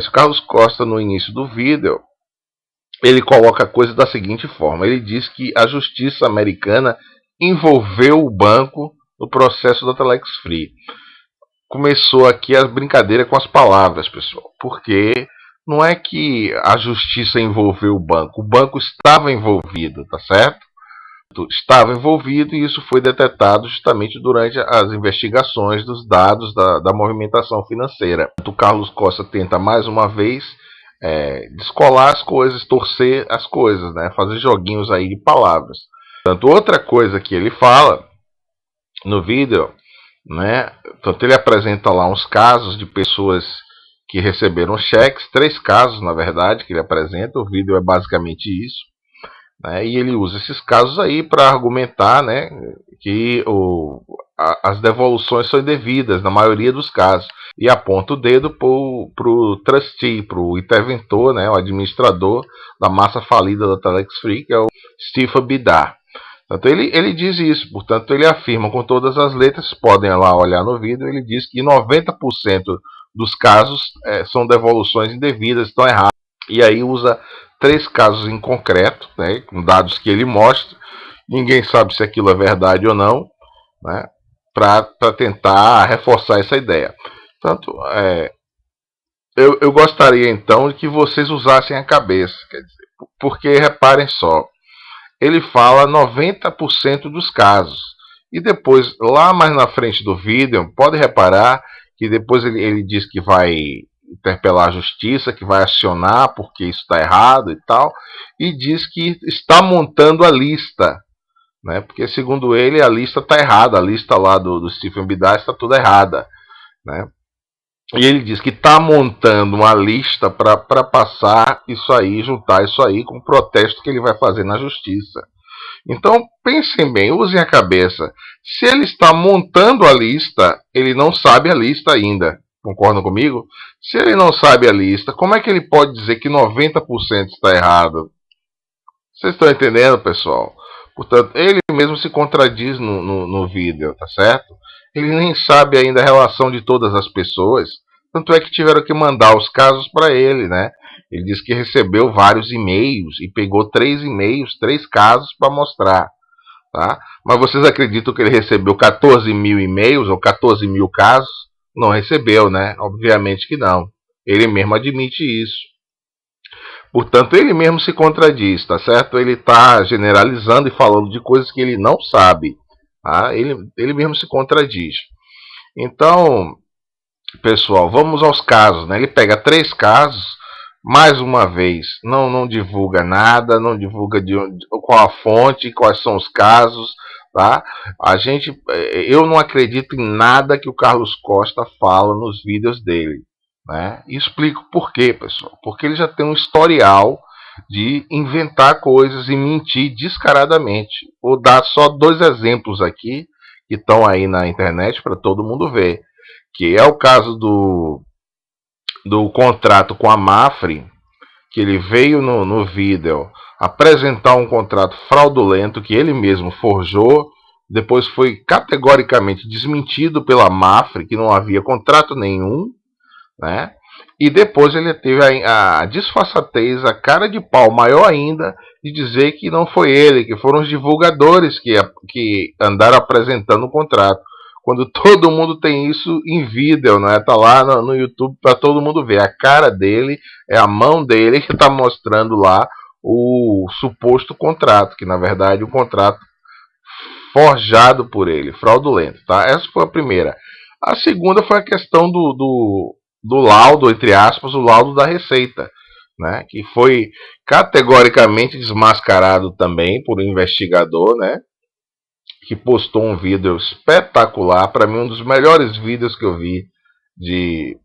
O Carlos Costa, no início do vídeo, ele coloca a coisa da seguinte forma: ele diz que a justiça americana envolveu o banco no processo da Telex Free. Começou aqui a brincadeira com as palavras, pessoal, porque não é que a justiça envolveu o banco estava envolvido, tá certo? Estava envolvido e isso foi detectado justamente durante as investigações dos dados da movimentação financeira. O Carlos Costa tenta mais uma vez descolar as coisas, torcer as coisas, né? Fazer joguinhos aí de palavras. Portanto, outra coisa que ele fala no vídeo, né? Portanto, ele apresenta lá uns casos de pessoas que receberam cheques, 3 casos na verdade que ele apresenta. O vídeo é basicamente isso, né? E ele usa esses casos aí para argumentar, né, que as devoluções são indevidas na maioria dos casos, e aponta o dedo para o trustee, para o interventor, né, o administrador da massa falida da Telex Free, que é o Stephen Bidar. Portanto, ele diz isso, portanto, ele afirma com todas as letras, podem lá olhar no vídeo, ele diz que 90% dos casos são devoluções indevidas, estão erradas. E aí usa 3 casos em concreto, né, com dados que ele mostra. Ninguém sabe se aquilo é verdade ou não, né, para tentar reforçar essa ideia. Portanto, eu gostaria então de que vocês usassem a cabeça, quer dizer, porque reparem só, ele fala 90% dos casos. E depois, lá mais na frente do vídeo, pode reparar que depois ele diz que vai interpelar a justiça, que vai acionar porque isso está errado e tal, e diz que está montando a lista, né? Porque segundo ele a lista está errada, a lista lá do Stephen Bidar está toda errada, né? E ele diz que está montando uma lista para passar isso aí, juntar isso aí com o protesto que ele vai fazer na justiça. Então, pensem bem, usem a cabeça. Se ele está montando a lista, ele não sabe a lista ainda. Concordam comigo? Se ele não sabe a lista, como é que ele pode dizer que 90% está errado? Vocês estão entendendo, pessoal? Portanto, ele mesmo se contradiz no vídeo, tá certo? Ele nem sabe ainda a relação de todas as pessoas. Tanto é que tiveram que mandar os casos para ele, né? Ele disse que recebeu vários e-mails e pegou 3 e-mails, 3 casos para mostrar, tá? Mas vocês acreditam que ele recebeu 14 mil e-mails ou 14 mil casos? Não recebeu, né? Obviamente que não. Ele mesmo admite isso. Portanto, ele mesmo se contradiz, tá certo? Ele está generalizando e falando de coisas que ele não sabe, tá? Ele mesmo se contradiz. Então, pessoal, vamos aos casos, né? Ele pega 3 casos, mais uma vez, não divulga nada, não divulga qual a fonte, quais são os casos, tá? Eu não acredito em nada que o Carlos Costa fala nos vídeos dele, né? E explico por quê, pessoal. Porque ele já tem um historial de inventar coisas e mentir descaradamente. Vou dar só 2 exemplos aqui que estão aí na internet para todo mundo ver, que é o caso do contrato com a Mafre, que ele veio no vídeo apresentar um contrato fraudulento que ele mesmo forjou, depois foi categoricamente desmentido pela Mafre, que não havia contrato nenhum, né? E depois ele teve a disfarçatez, a cara de pau maior ainda, de dizer que não foi ele, que foram os divulgadores que andaram apresentando o contrato. Quando todo mundo tem isso em vídeo, né? Tá lá no YouTube para todo mundo ver. A cara dele, é a mão dele que está mostrando lá o suposto contrato, que na verdade é um contrato forjado por ele, fraudulento, tá? Essa foi a primeira. A segunda foi a questão do laudo, entre aspas, o laudo da Receita, né? Que foi categoricamente desmascarado também por um investigador, né? Que postou um vídeo espetacular, para mim um dos melhores vídeos que eu vi de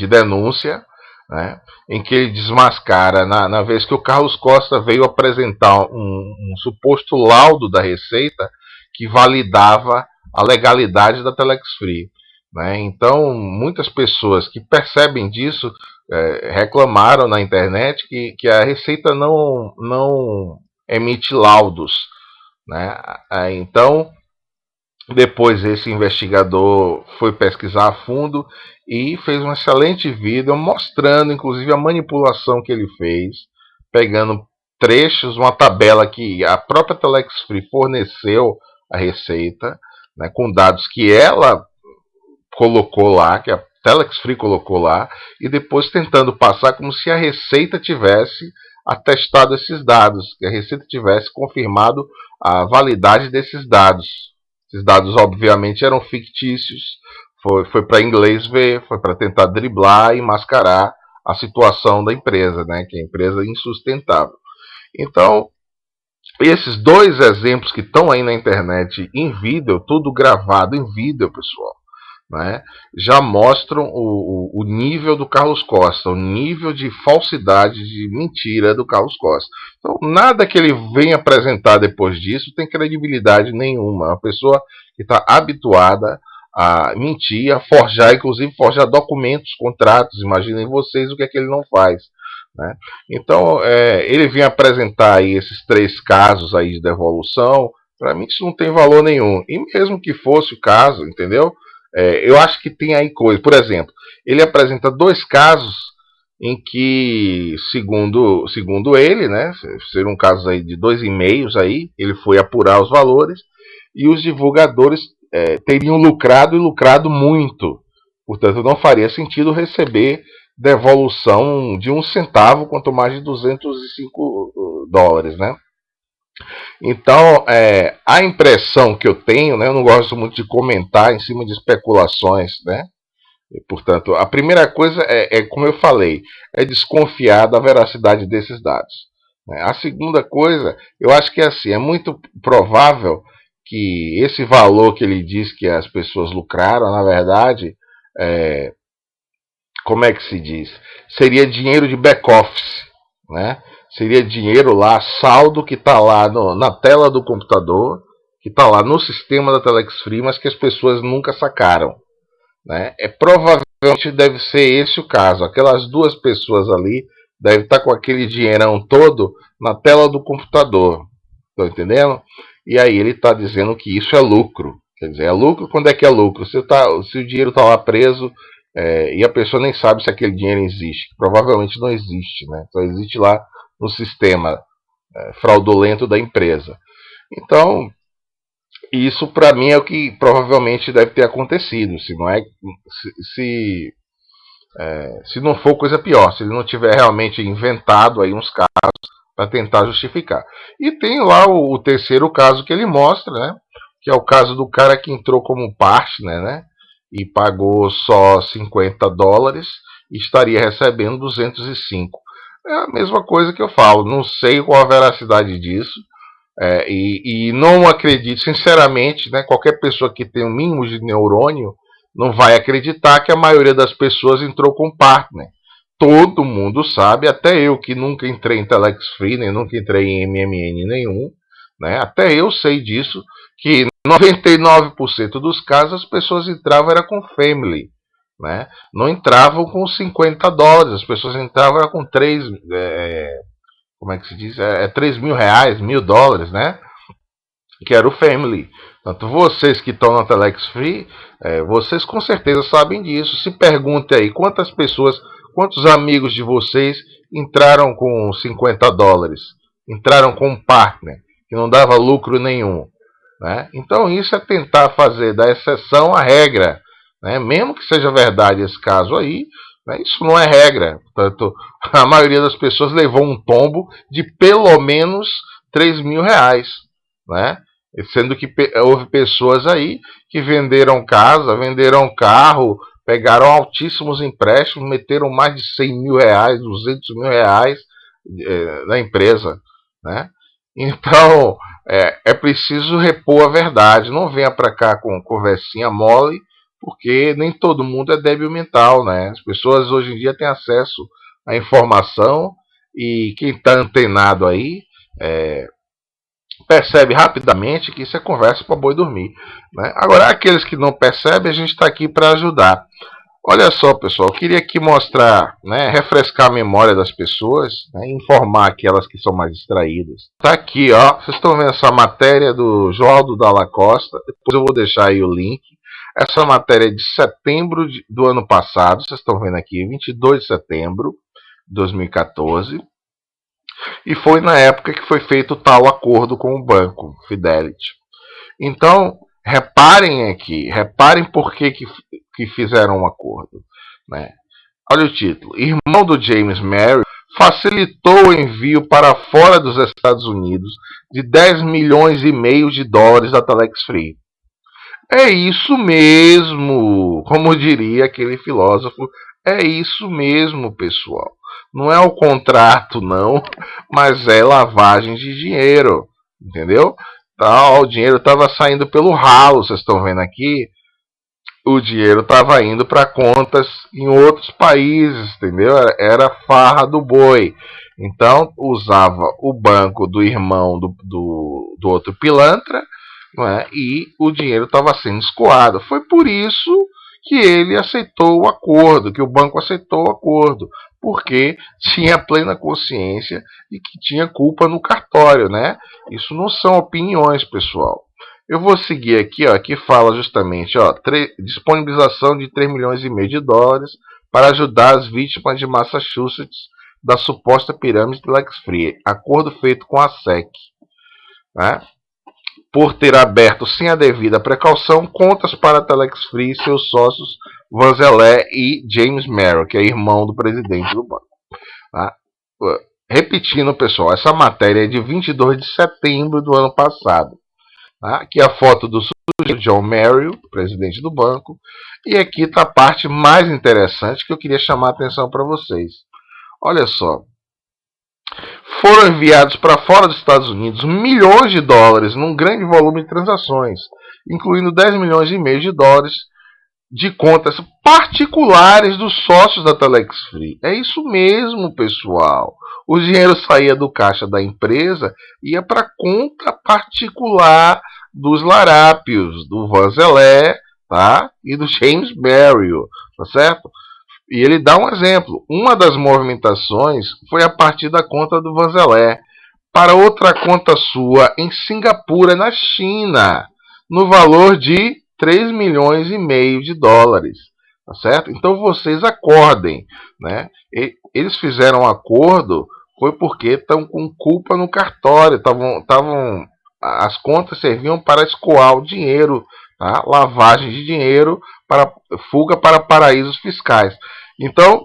denúncia, né, em que ele desmascara, na vez que o Carlos Costa veio apresentar um suposto laudo da Receita que validava a legalidade da Telex Free, né. Então, muitas pessoas que percebem disso reclamaram na internet que a Receita não emite laudos, né. Então, Depois esse investigador foi pesquisar a fundo e fez um excelente vídeo mostrando inclusive a manipulação que ele fez, pegando trechos, uma tabela que a própria Telex Free forneceu a receita, né, com dados que ela colocou lá, que a Telex Free colocou lá, e depois tentando passar como se a Receita tivesse atestado esses dados, que a Receita tivesse confirmado a validade desses dados. Esses dados, obviamente, eram fictícios, foi para inglês ver, foi para tentar driblar e mascarar a situação da empresa, né, que a empresa é insustentável. Então, esses dois exemplos que estão aí na internet em vídeo, tudo gravado em vídeo, pessoal, né, já mostram o nível do Carlos Costa, o nível de falsidade, de mentira do Carlos Costa. Então, nada que ele venha apresentar depois disso tem credibilidade nenhuma. É uma pessoa que está habituada a mentir, a forjar, inclusive forjar documentos, contratos. Imaginem vocês o que é que ele não faz. Né? Então, ele vem apresentar aí esses 3 casos aí de devolução. Para mim, isso não tem valor nenhum. E mesmo que fosse o caso, entendeu? Eu acho que tem aí coisa. Por exemplo, ele apresenta 2 casos em que, segundo ele, né, seriam casos aí de 2 e-mails aí, ele foi apurar os valores e os divulgadores teriam lucrado e lucrado muito. Portanto, não faria sentido receber devolução de 1 centavo, quanto mais de $205, né? Então, a impressão que eu tenho, né, eu não gosto muito de comentar em cima de especulações, né? E, portanto, a primeira coisa como eu falei, é desconfiar da veracidade desses dados. Né? A segunda coisa, eu acho que é assim, é muito provável que esse valor que ele diz que as pessoas lucraram, na verdade, como é que se diz? Seria dinheiro de back-office, né? Seria dinheiro lá, saldo que está lá na tela do computador, que está lá no sistema da Telex Free, mas que as pessoas nunca sacaram. Né? Provavelmente deve ser esse o caso. Aquelas 2 pessoas ali devem estar com aquele dinheirão todo na tela do computador. Estão entendendo? E aí ele está dizendo que isso é lucro. Quer dizer, é lucro quando é que é lucro? Se o dinheiro está lá preso e a pessoa nem sabe se aquele dinheiro existe. Provavelmente não existe. Né? Só existe lá no sistema fraudulento da empresa. Então, isso para mim é o que provavelmente deve ter acontecido. Se não é, se não for coisa pior, se ele não tiver realmente inventado aí uns casos para tentar justificar. E tem lá o terceiro caso que ele mostra, né? Que é o caso do cara que entrou como partner, né? E pagou só $50 e estaria recebendo 205. É a mesma coisa que eu falo. Não sei qual a veracidade disso. E não acredito, sinceramente, né, qualquer pessoa que tem um mínimo de neurônio não vai acreditar que a maioria das pessoas entrou com partner. Todo mundo sabe, até eu que nunca entrei em Telex Free, nem nunca entrei em MMN nenhum, né, até eu sei disso, que 99% dos casos as pessoas entravam era com family. Né? Não entravam com $50, as pessoas entravam era com 3, como é que se diz? 3 mil reais, $1.000, né? Que era o Family. Portanto, vocês que estão na Telex Free, vocês com certeza sabem disso. Se pergunte aí quantas pessoas, quantos amigos de vocês entraram com $50, entraram com um partner que não dava lucro nenhum. Né? Então isso é tentar fazer da exceção a regra. Né? Mesmo que seja verdade esse caso aí, né? Isso não é regra. Portanto, a maioria das pessoas levou um tombo de pelo menos 3 mil reais. Né? Sendo que houve pessoas aí que venderam casa, venderam carro, pegaram altíssimos empréstimos, meteram mais de 100 mil reais, 200 mil reais na empresa. Né? Então, é preciso repor a verdade. Não venha para cá com conversinha mole, porque nem todo mundo é débil mental. Né? As pessoas hoje em dia têm acesso à informação e quem está antenado aí percebe rapidamente que isso é conversa para boi dormir. Né? Agora, aqueles que não percebem, a gente está aqui para ajudar. Olha só, pessoal, eu queria aqui mostrar, né, refrescar a memória das pessoas, né, informar aquelas que são mais distraídas. Tá aqui, ó, vocês estão vendo essa matéria do Joaldo Dalla Costa, depois eu vou deixar aí o link. Essa matéria é de setembro do ano passado, vocês estão vendo aqui, 22 de setembro de 2014. E foi na época que foi feito tal acordo com o banco Fidelity. Então, reparem aqui, reparem por que fizeram um acordo. Né? Olha o título. Irmão do James Merrill facilitou o envio para fora dos Estados Unidos de 10 milhões e meio de dólares da Telex Free. É isso mesmo, como diria aquele filósofo, é isso mesmo, pessoal. Não é o contrato, não, mas é lavagem de dinheiro, entendeu? Tá, o dinheiro estava saindo pelo ralo, vocês estão vendo aqui. O dinheiro estava indo para contas em outros países, entendeu? Era farra do boi. Então usava o banco do irmão do outro pilantra, não é? E o dinheiro estava sendo escoado. Foi por isso que ele aceitou o acordo, que o banco aceitou o acordo, porque tinha plena consciência de que tinha culpa no cartório, né? Isso não são opiniões, pessoal. Eu vou seguir aqui, ó, que fala justamente, ó, disponibilização de 3 milhões e meio de dólares para ajudar as vítimas de Massachusetts da suposta pirâmide de Lex Free. Acordo feito com a SEC, né? Por ter aberto sem a devida precaução contas para a Telex Free e seus sócios Vanzeller e James Merrill, que é irmão do presidente do banco. Tá? Repetindo, pessoal, essa matéria é de 22 de setembro do ano passado. Tá? Aqui a foto do sujeito John Merrill, presidente do banco. E aqui está a parte mais interessante que eu queria chamar a atenção para vocês. Olha só. Foram enviados para fora dos Estados Unidos milhões de dólares num grande volume de transações, incluindo 10 milhões e meio de dólares de contas particulares dos sócios da Telex Free. É isso mesmo, pessoal. O dinheiro saía do caixa da empresa e ia para a conta particular dos larápios, do Vanzeller, tá? E do James Merrill, tá certo? E ele dá um exemplo. Uma das movimentações foi a partir da conta do Vanzeller para outra conta sua em Singapura, na China, no valor de 3 milhões e meio de dólares. Tá certo? Então vocês acordem. Né? Eles fizeram um acordo foi porque estão com culpa no cartório. As contas serviam para escoar o dinheiro, tá? Lavagem de dinheiro, para fuga para paraísos fiscais. Então,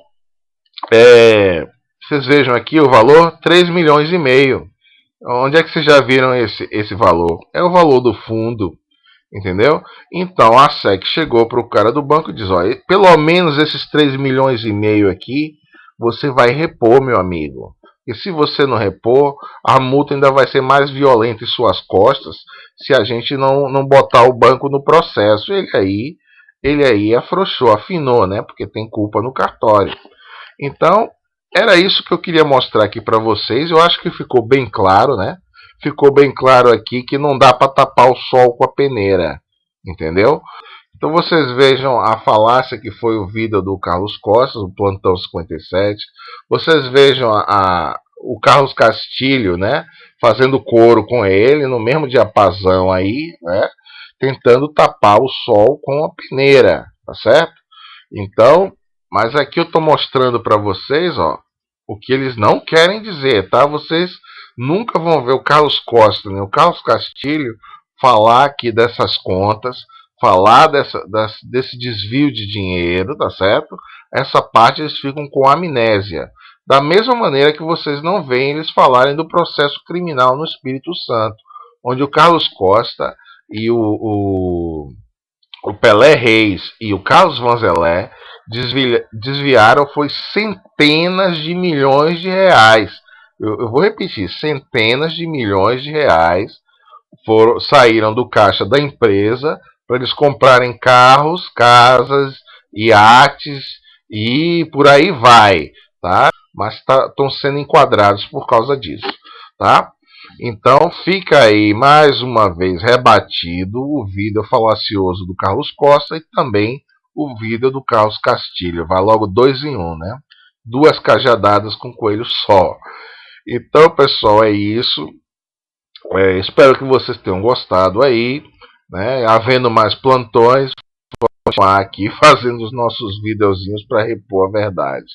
vocês vejam aqui o valor, 3 milhões e meio. Onde é que vocês já viram esse valor? É o valor do fundo, entendeu? Então a SEC chegou para o cara do banco e diz, olha, pelo menos esses 3 milhões e meio aqui, você vai repor, meu amigo. E se você não repor, a multa ainda vai ser mais violenta em suas costas se a gente não botar o banco no processo. Ele aí afrouxou, afinou, né? Porque tem culpa no cartório. Então, era isso que eu queria mostrar aqui para vocês. Eu acho que ficou bem claro, né? Ficou bem claro aqui que não dá para tapar o sol com a peneira, entendeu? Então vocês vejam a falácia que foi o vídeo do Carlos Costa, o Plantão 57. Vocês vejam o Carlos Castilho, né? Fazendo coro com ele, no mesmo diapasão aí, né? Tentando tapar o sol com a peneira, tá certo? Então, mas aqui eu estou mostrando para vocês, ó, o que eles não querem dizer, tá? Vocês nunca vão ver o Carlos Costa, né? O Carlos Castilho falar aqui dessas contas, falar desse desvio de dinheiro, tá certo? Essa parte eles ficam com amnésia. Da mesma maneira que vocês não veem eles falarem do processo criminal no Espírito Santo, onde o Carlos Costa e o Pelé Reis e o Carlos Vanzeller desviaram foi centenas de milhões de reais. Eu vou repetir, centenas de milhões de reais saíram do caixa da empresa para eles comprarem carros, casas, iates e por aí vai, tá? Mas estão sendo enquadrados por causa disso, tá? Então fica aí mais uma vez rebatido o vídeo falacioso do Carlos Costa e também o vídeo do Carlos Castilho. Vai logo 2 em 1, né? 2 cajadadas com coelho só. Então, pessoal, é isso. Espero que vocês tenham gostado aí, né? Havendo mais plantões, vamos continuar aqui fazendo os nossos videozinhos para repor a verdade.